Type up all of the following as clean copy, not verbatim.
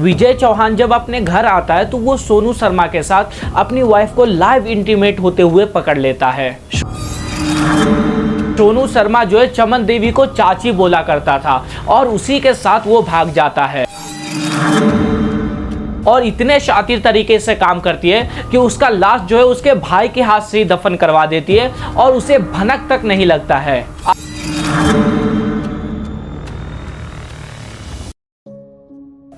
विजय चौहान जब अपने घर आता है तो वो सोनू शर्मा के साथ अपनी वाइफ को लाइव इंटीमेट होते हुए पकड़ लेता है। सोनू शर्मा जो है चमन देवी को चाची बोला करता था और उसी के साथ वो भाग जाता है और इतने शातिर तरीके से काम करती है कि उसका लाश जो है उसके भाई के हाथ से ही दफन करवा देती है और उसे भनक तक नहीं लगता है।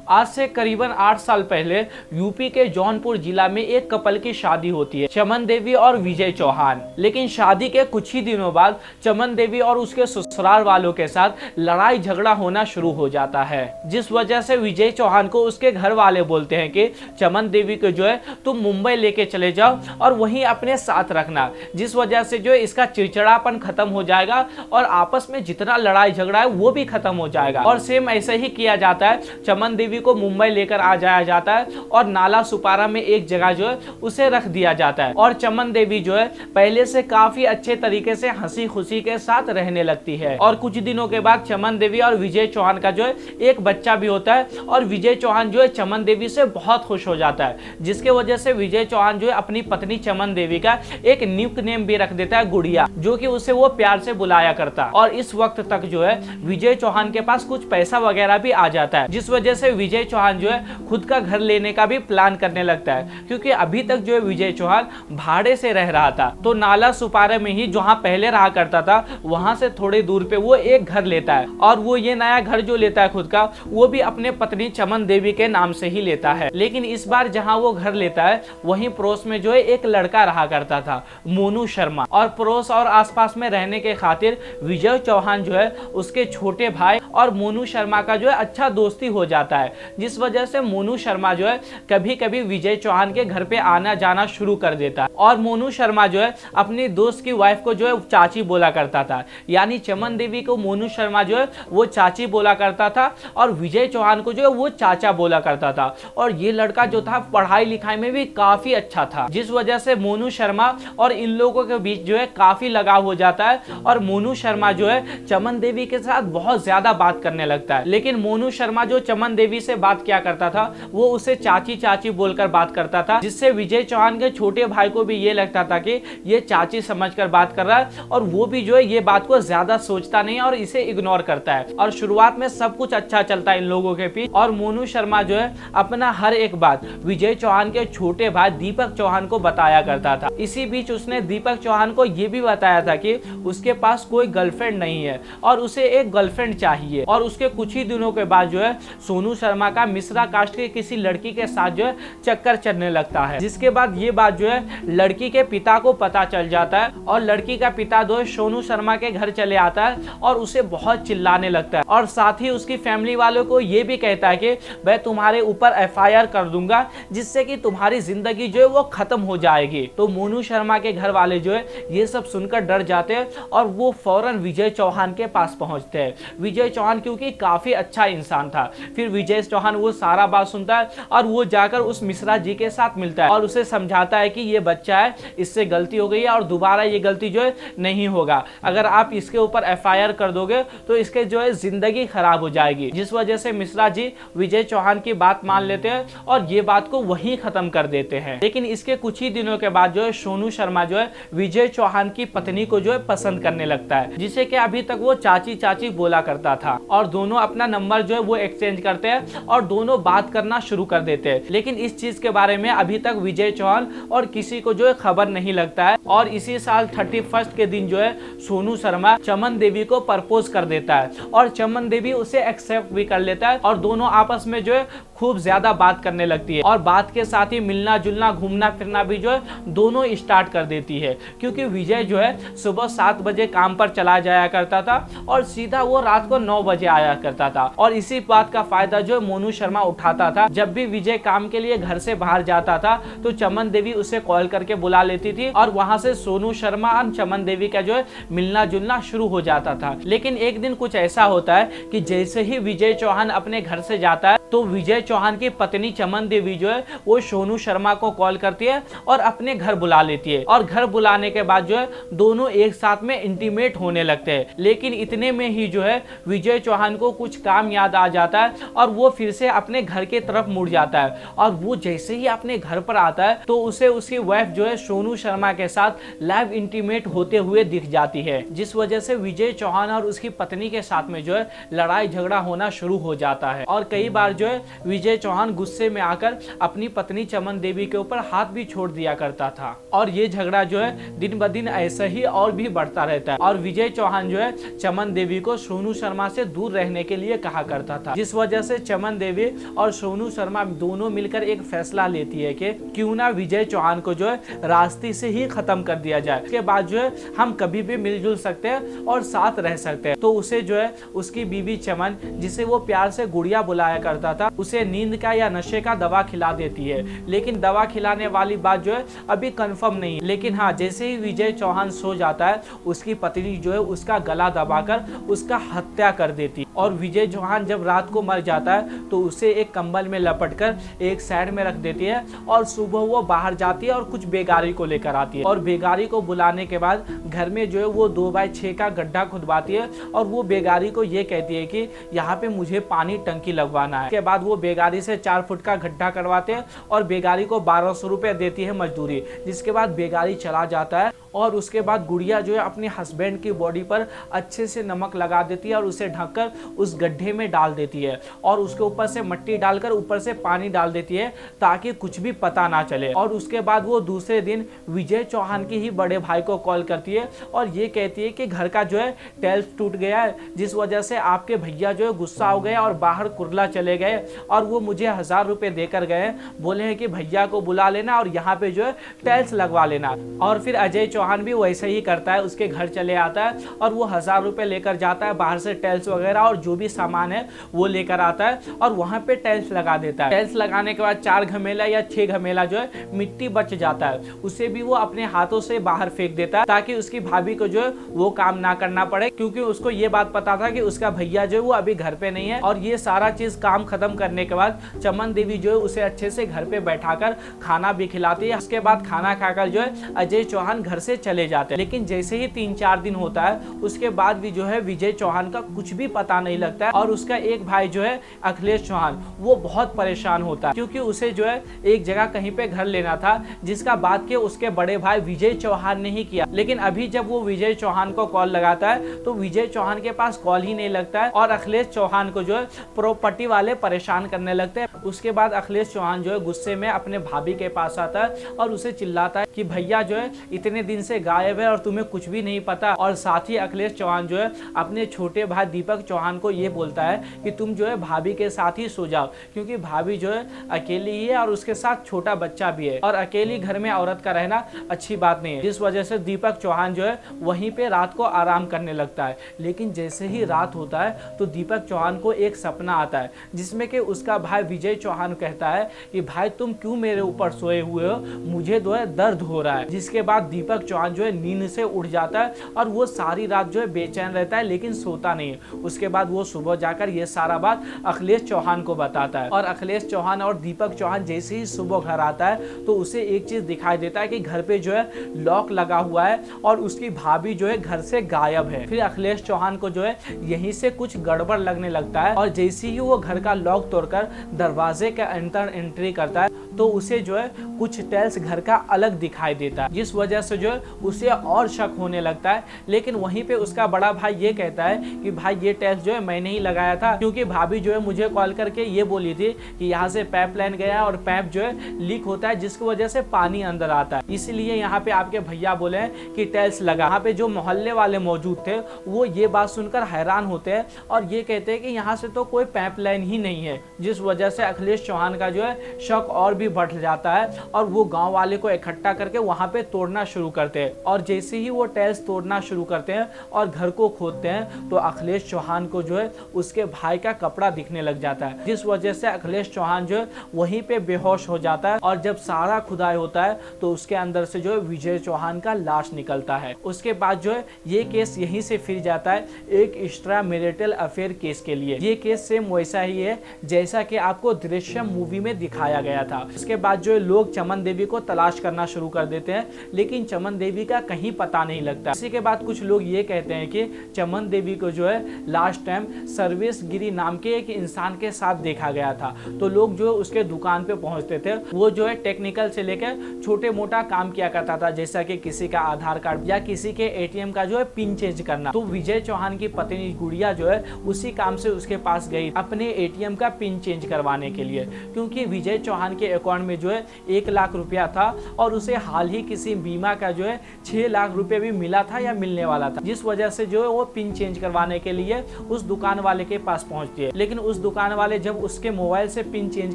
आज से करीबन 8 साल पहले यूपी के जौनपुर जिला में एक कपल की शादी होती है, चमन देवी और विजय चौहान। लेकिन शादी के कुछ ही दिनों बाद चमन देवी और उसके ससुराल वालों के साथ लड़ाई झगड़ा होना शुरू हो जाता है, जिस वजह से विजय चौहान को उसके घर वाले बोलते हैं कि चमन देवी को जो है तुम मुंबई लेके चले जाओ और वहीं अपने साथ रखना, जिस वजह से जो है इसका चिड़चिड़ापन खत्म हो जाएगा और आपस में जितना लड़ाई झगड़ा है वो भी खत्म हो जाएगा। और सेम ऐसे ही किया जाता है, चमन देवी को मुंबई लेकर आ जाया जाता है और नाला सुपारा में एक जगह जो है उसे रख दिया जाता है और चमन देवी जो है पहले से काफी अच्छे तरीके से हंसी खुशी के साथ रहने लगती है। और कुछ दिनों के बाद चमन देवी और विजय चौहान का जो है एक बच्चा भी होता है और विजय चौहान जो है चमन देवी से बहुत खुश हो जाता है, जिसके वजह से विजय चौहान जो है अपनी पत्नी चमन देवी का एक निक नेम भी रख देता है, गुड़िया, जो कि उसे वो प्यार से बुलाया करता। और इस वक्त तक जो है विजय चौहान के पास कुछ पैसा वगैरह भी आ जाता है, जिस वजह से विजय चौहान जो है खुद का घर लेने का भी प्लान करने लगता है, क्योंकि अभी तक जो है विजय चौहान भाड़े से रह रहा था। तो नाला सुपारे में ही जहां पहले रहा करता था वहां से थोड़ी दूर पे वो एक घर लेता है और वो ये नया घर जो लेता है खुद का, वो भी अपने पत्नी चमन देवी के नाम से ही लेता है। लेकिन इस बार जहां वो घर लेता है वहीं पड़ोस में जो है एक लड़का रहा करता था, मोनू शर्मा, और पड़ोस और आसपास में रहने के खातिर विजय चौहान जो है उसके छोटे भाई और मोनू शर्मा का जो है अच्छा दोस्ती हो जाता है, जिस वजह से मोनू शर्मा जो है कभी कभी विजय चौहान के घर पे आना जाना शुरू कर देता है। और मोनू शर्मा जो है अपनी दोस्त की वाइफ को जो है चाची बोला करता था, यानी चमन देवी को मोनू शर्मा जो है वो चाची बोला करता था और विजय चौहान को जो है वो चाचा बोला करता था। और ये लड़का जो था पढ़ाई लिखाई में भी काफी अच्छा था, जिस वजह से मोनू शर्मा और इन लोगों के बीच जो है काफी लगाव हो जाता है और मोनू शर्मा जो है चमन देवी के साथ बहुत ज्यादा बात करने लगता है। लेकिन मोनू शर्मा जो चमन देवी से बात क्या करता था, वो उसे चाची चाची बोलकर बात करता था, जिससे विजय चौहान के छोटे भाई को भी ये लगता था कि ये चाची समझकर बात कर रहा है और वो भी जो है ये बात को ज्यादा सोचता नहीं और इसे इग्नोर करता है। और शुरुआत में सब कुछ अच्छा चलता है इन लोगों के बीच और मोनू शर्मा जो है अपना हर एक बात विजय चौहान के छोटे भाई दीपक चौहान को बताया करता था। इसी बीच उसने दीपक चौहान को ये भी बताया था कि उसके पास कोई गर्लफ्रेंड नहीं है और उसे एक गर्लफ्रेंड चाहिए। और उसके कुछ ही दिनों के बाद जो है सोनू शर्मा का मिश्रा कास्ट के किसी लड़की के साथ जो है चक्कर चलने लगता है, जिसके बाद ये बात जो है लड़की के पिता को पता चल जाता है और लड़की का पिता जो है सोनू शर्मा के घर चले आता है और उसे बहुत चिल्लाने लगता है और साथ ही उसकी फैमिली वालों को ये भी कहता है कि मैं तुम्हारे ऊपर FIR कर दूंगा, जिससे कि तुम्हारी जिंदगी जो है वो खत्म हो जाएगी। तो मोनू शर्मा के घर वाले जो है ये सब सुनकर डर जाते हैं और वो फौरन विजय चौहान के पास पहुंचते हैं। विजय चौहान क्योंकि काफी अच्छा इंसान था, फिर विजय चौहान वो सारा बात सुनता है और वो जाकर उस मिश्रा जी के साथ मिलता है और उसे समझाता है कि ये बच्चा है, इससे गलती हो गई है और दोबारा ये गलती जो है नहीं होगा। अगर आप इसके ऊपर FIR कर दोगे तो इसके जो है जिंदगी खराब हो जाएगी, जिस वजह से मिश्रा जी विजय चौहान की बात मान लेते हैं और ये बात को वहीं खत्म कर देते हैं। लेकिन इसके कुछ ही दिनों के बाद जो है सोनू शर्मा जो है विजय चौहान की पत्नी को जो है पसंद करने लगता है, जिसे कि अभी तक वो चाची चाची बोला करता था। और दोनों अपना नंबर जो है वो एक्सचेंज करते हैं और दोनों बात करना शुरू कर देते हैं। लेकिन इस चीज के बारे में अभी तक विजय चौहान और किसी को जो है खबर नहीं लगता है। और इसी साल 31 के दिन जो है सोनू शर्मा चमन देवी को प्रपोज कर देता है और चमन देवी उसे एक्सेप्ट भी कर लेता है और दोनों आपस में जो है खूब ज्यादा बात करने लगती है और बात के साथ ही मिलना जुलना घूमना फिरना भी जो है दोनों स्टार्ट कर देती है, क्योंकि विजय जो है सुबह 7 बजे काम पर चला जाया करता था और सीधा वो रात को 9 बजे आया करता था। और इसी बात का फायदा जो है मोनू शर्मा उठाता था। जब भी विजय काम के लिए घर से बाहर जाता था तो चमन देवी उसे कॉल करके बुला लेती थी और वहां से सोनू शर्मा और चमन देवी का जो है मिलना जुलना शुरू हो जाता था। लेकिन एक दिन कुछ ऐसा होता है कि जैसे ही विजय चौहान अपने घर से जाता है तो विजय चौहान की पत्नी चमन देवी जो है वो सोनू शर्मा को कॉल करती है और अपने घर बुला लेती है और घर बुलाने के बाद जो है दोनों एक साथ में इंटीमेट होने लगते हैं। लेकिन इतने में ही जो है विजय चौहान को कुछ काम याद आ जाता है और वो फिर से अपने घर की तरफ मुड़ जाता है और वो जैसे ही अपने घर पर आता है तो उसे उसकी वाइफ जो है सोनू शर्मा के साथ लाइव इंटीमेट होते हुए दिख जाती है, जिस वजह से विजय चौहान और उसकी पत्नी के साथ में जो है लड़ाई झगड़ा होना शुरू हो जाता है। और कई बार जो है विजय चौहान गुस्से में आकर अपनी पत्नी चमन देवी के ऊपर हाथ भी छोड़ दिया करता था और ये झगड़ा जो है दिन ब दिन ऐसा ही और भी बढ़ता रहता है। और विजय चौहान जो है चमन देवी को सोनू शर्मा से दूर रहने के लिए कहा करता था, जिस वजह से चमन देवी और सोनू शर्मा दोनों मिलकर एक फैसला लेती है कि क्यों ना विजय चौहान को जो है रास्ते से ही खत्म कर दिया जाए, उसके बाद जो है हम कभी भी मिलजुल सकते हैं और साथ रह सकते हैं। तो उसे जो है उसकी बीवी चमन, जिसे वो प्यार से गुड़िया बुलाया करता था, उसे नींद का या नशे का दवा खिला देती है। लेकिन दवा खिलाने वाली बात जो है अभी कंफर्म नहीं है। लेकिन हाँ, जैसे ही विजय चौहान सो जाता है उसकी पत्नी जो है उसका गला दबाकर उसका हत्या कर देती। और विजय चौहान जब रात को मर जाता है तो उसे एक कंबल में लपटकर एक साइड में रख देती है और सुबह वो बाहर जाती है और कुछ बेगारी को लेकर आती है। और बेगारी को बुलाने के बाद घर में जो है वो 2x6 का गड्ढा खुदवाती है और वो बेगारी को ये कहती है कि यहाँ पे मुझे पानी टंकी लगवाना है। उसके बाद वो बेगारी से 4 फुट का गड्ढा करवाते हैं और बेगारी को 1200 रुपये देती है मजदूरी, जिसके बाद बेगारी चला जाता है। और उसके बाद गुड़िया जो है अपने हस्बैंड की बॉडी पर अच्छे से नमक लगा देती है और उसे ढककर उस गड्ढे में डाल देती है और उसके ऊपर से मिट्टी डालकर ऊपर से पानी डाल देती है ताकि कुछ भी पता ना चले। और उसके बाद वो दूसरे दिन विजय चौहान के ही बड़े भाई को कॉल करती है और ये कहती है कि घर का जो है टाइल्स टूट गया है, जिस वजह से आपके भैया जो है गुस्सा हो गए और बाहर कुरला चले गए और वो मुझे 1000 रुपये देकर गए, बोले हैं कि भैया को बुला लेना और यहाँ पे जो है टाइल्स लगवा लेना। और फिर अजय चौहान भी वैसे ही करता है, उसके घर चले आता है और वो 1000 रुपये लेकर जाता है, बाहर से टाइल्स वगैरह और जो भी सामान है वो लेकर आता है और वहां पे टाइल्स लगा देता है। टाइल्स लगाने के बाद 4 घमेला या 6 घमेला जो है मिट्टी बच जाता है, उसे भी वो अपने हाथों से बाहर फेंक देता है ताकि उसकी भाभी को जो है वो काम ना करना पड़े, क्योंकि उसको ये बात पता था कि उसका भैया जो है वो अभी घर पे नहीं है। और ये सारा चीज काम खत्म करने के बाद चमन देवी जो है उसे अच्छे से घर पे बैठाकर खाना भी खिलाती है। उसके बाद खाना खाकर जो है अजय चौहान घर से चले जाते हैं। लेकिन जैसे ही 3-4 दिन होता है उसके बाद भी जो है विजय चौहान का कुछ भी पता नहीं लगता है और उसका एक भाई जो है अखिलेश चौहान वो बहुत परेशान होता है, क्योंकि उसे जो है एक जगह कहीं पे घर लेना था जिसका बात के उसके बड़े भाई विजय चौहान ने ही किया। लेकिन अभी जब वो विजय चौहान को कॉल लगाता है तो विजय चौहान के पास कॉल ही नहीं लगता है और अखिलेश चौहान को जो है प्रॉपर्टी वाले परेशान करने लगते हैं। उसके बाद अखिलेश चौहान जो है गुस्से में अपने भाभी के पास आता है और उसे चिल्लाता है कि भैया जो है इतने दिन से गायब है और तुम्हें कुछ भी नहीं पता। और साथ ही अखिलेश चौहान जो है अपने छोटे भाई दीपक चौहान को ये बोलता है कि तुम जो है भाभी के साथ ही सो जाओ, क्योंकि भाभी जो है अकेली ही है और उसके साथ छोटा बच्चा भी है और अकेली घर में औरत का रहना अच्छी बात नहीं है, जिस वजह से दीपक चौहान जो है वहीं पे रात को आराम करने लगता है। लेकिन जैसे ही रात होता है तो दीपक चौहान को एक सपना आता है जिसमें कि उसका भाई विजय चौहान कहता है कि भाई तुम क्यों मेरे ऊपर सोए हुए हो, मुझे जो है दर्द हो रहा है। जिसके बाद दीपक चौहान जो है नींद से उठ जाता है और वो सारी रात जो है बेचैन रहता है लेकिन सोता नहीं है। उसके बाद वो सुबह जाकर ये सारा बात अखिलेश चौहान को बताता है और अखिलेश चौहान और दीपक चौहान जैसे ही सुबह घर आता है तो उसे एक चीज दिखाई देता है कि घर पे जो है लॉक लगा हुआ है और उसकी भाभी जो है घर से गायब है। फिर अखिलेश चौहान को जो है यहीं से कुछ गड़बड़ लगने लगता है और जैसे ही वो घर का लॉक तोड़कर दरवाजे के अंदर एंट्री करता है तो उसे जो है कुछ टाइल्स घर का अलग दिखाई देता है, जिस वजह से जो है उसे और शक होने लगता है। लेकिन वहीं पे उसका बड़ा भाई ये कहता है कि भाई ये टाइल्स जो है मैंने ही लगाया था, क्योंकि भाभी जो है मुझे कॉल करके ये बोली थी कि यहाँ से पाइप लाइन गया और पाइप जो है लीक होता है जिसकी वजह से पानी अंदर आता है, इसलिए यहाँ पे आपके भैया बोले हैं कि टाइल्स लगा। यहाँ पे जो मोहल्ले वाले मौजूद थे वो ये बात सुनकर हैरान होते हैं और ये कहते हैं कि यहाँ से तो कोई पाइप लाइन ही नहीं है, जिस वजह से अखिलेश चौहान का जो है शक और भी बढ़ जाता है और वो गांव वाले को इकट्ठा करके वहां पे तोड़ना शुरू करते हैं। और जैसे ही वो टाइल्स तोड़ना शुरू करते हैं और घर को खोदते हैं तो अखिलेश चौहान को जो है उसके भाई का कपड़ा दिखने लग जाता है, जिस वजह से अखिलेश चौहान जो है वहीं पे बेहोश हो जाता है। और जब सारा खुदाई होता है तो उसके अंदर से जो है विजय चौहान का लाश निकलता है। उसके बाद जो है ये केस यहीं से फिर जाता है एक एक्स्ट्रा मैरिटल अफेयर केस के लिए। ये केस सेम वैसा ही है जैसा कि आपको दृश्यम मूवी में दिखाया गया था। उसके बाद जो है लोग चमन देवी को तलाश करना शुरू कर देते हैं, लेकिन चमन देवी का कहीं पता नहीं लगता। इसी के बाद कुछ लोग ये कहते हैं कि चमन देवी को जो है लास्ट टाइम सर्वेश गिरी नाम के एक इंसान के साथ देखा गया था। तो लोग जो उसके दुकान पे पहुंचते थे, वो जो है टेक्निकल से लेकर छोटे मोटा काम किया करता था, जैसा कि किसी का आधार कार्ड या किसी के एटीएम का जो है पिन चेंज करना। तो विजय चौहान की पत्नी गुड़िया जो है उसी काम से उसके पास गई अपने एटीएम का पिन चेंज करवाने के लिए, क्योंकि विजय चौहान के अकाउंट में जो है 1 लाख रुपया था और उसे हाल ही किसी बीमा का जो है 6 लाख रुपए भी मिला था या मिलने वाला था, जिस वजह से जो है वो पिन चेंज करवाने के लिए उस दुकान वाले के पास पहुंचती है। लेकिन उस दुकान वाले जब उसके मोबाइल से पिन चेंज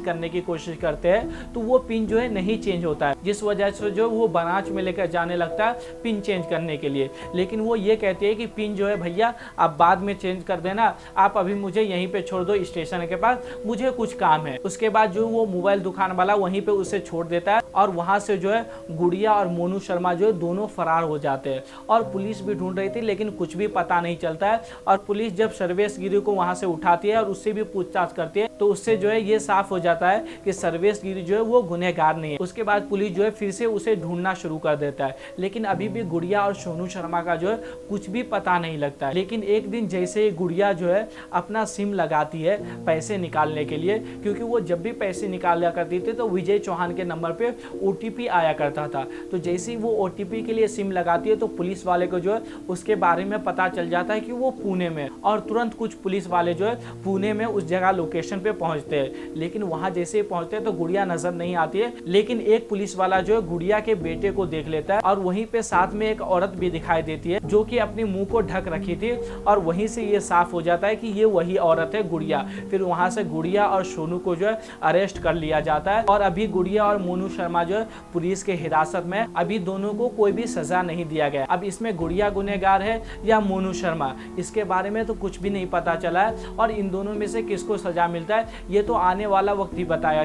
करने की कोशिश करते हैं तो वो पिन जो है नहीं चेंज होता है, जिस वजह से जो वो ब्रांच में लेकर जाने लगता है पिन चेंज करने के लिए। लेकिन वो ये कहती है कि पिन जो है भैया आप बाद में चेंज कर देना, आप अभी मुझे यहीं पे छोड़ दो स्टेशन के पास, मुझे कुछ काम है। उसके बाद जो वो मोबाइल दुकान वाला वहीं पे उसे छोड़ देता है और वहां से जो है गुड़िया और मोनू शर्मा जो है दोनों फरार हो जाते हैं। और पुलिस भी ढूंढ रही थी लेकिन कुछ भी पता नहीं चलता है। और पुलिस जब सर्वेश गिरी को वहां से उठाती है और उससे भी पूछताछ करती है तो उससे जो है ये साफ हो जाता है कि सर्वेश गिरी जो है वो गुनहगार नहीं है। उसके बाद पुलिस जो है फिर से उसे ढूंढना शुरू कर देता है, लेकिन अभी भी गुड़िया और सोनू शर्मा का जो है कुछ भी पता नहीं लगता है। लेकिन एक दिन जैसे ही गुड़िया जो है अपना सिम लगाती है पैसे निकालने के लिए, क्योंकि वो जब भी पैसे निकाला करती थी तो विजय चौहान के नंबर पे ओटीपी आया करता था। तो जैसे ही वो ओटीपी के लिए सिम लगाती है तो पुलिस वाले को जो है उसके बारे में पता चल जाता है कि वो पुणे में, और तुरंत कुछ पुलिस वाले जो है पुणे में उस जगह लोकेशन पे पहुंचते हैं। लेकिन वहां जैसे ही पहुंचते हैं तो गुड़िया नजर नहीं आती है, लेकिन एक पुलिस वाला जो है गुड़िया के बेटे को देख लेता है और वहीं पे साथ में एक औरत भी दिखाई देती है जो कि अपने मुंह को ढक रखी थी, और वहीं से ये साफ हो जाता है कि ये वही औरत है गुड़िया। फिर वहां से गुड़िया और सोनू को जो है अरेस्ट कर लिया जाता है और अभी गुड़िया और मोनू शर्मा जो है पुलिस के हिरासत में। अभी दोनों को कोई भी सजा नहीं दिया गया। अब इसमें गुड़िया गुनहगार है या मोनू शर्मा, इसके बारे में तो कुछ भी नहीं पता चला है, और इन दोनों में से किसको सजा मिलता है ये तो आने वाला वक्त ही बताया।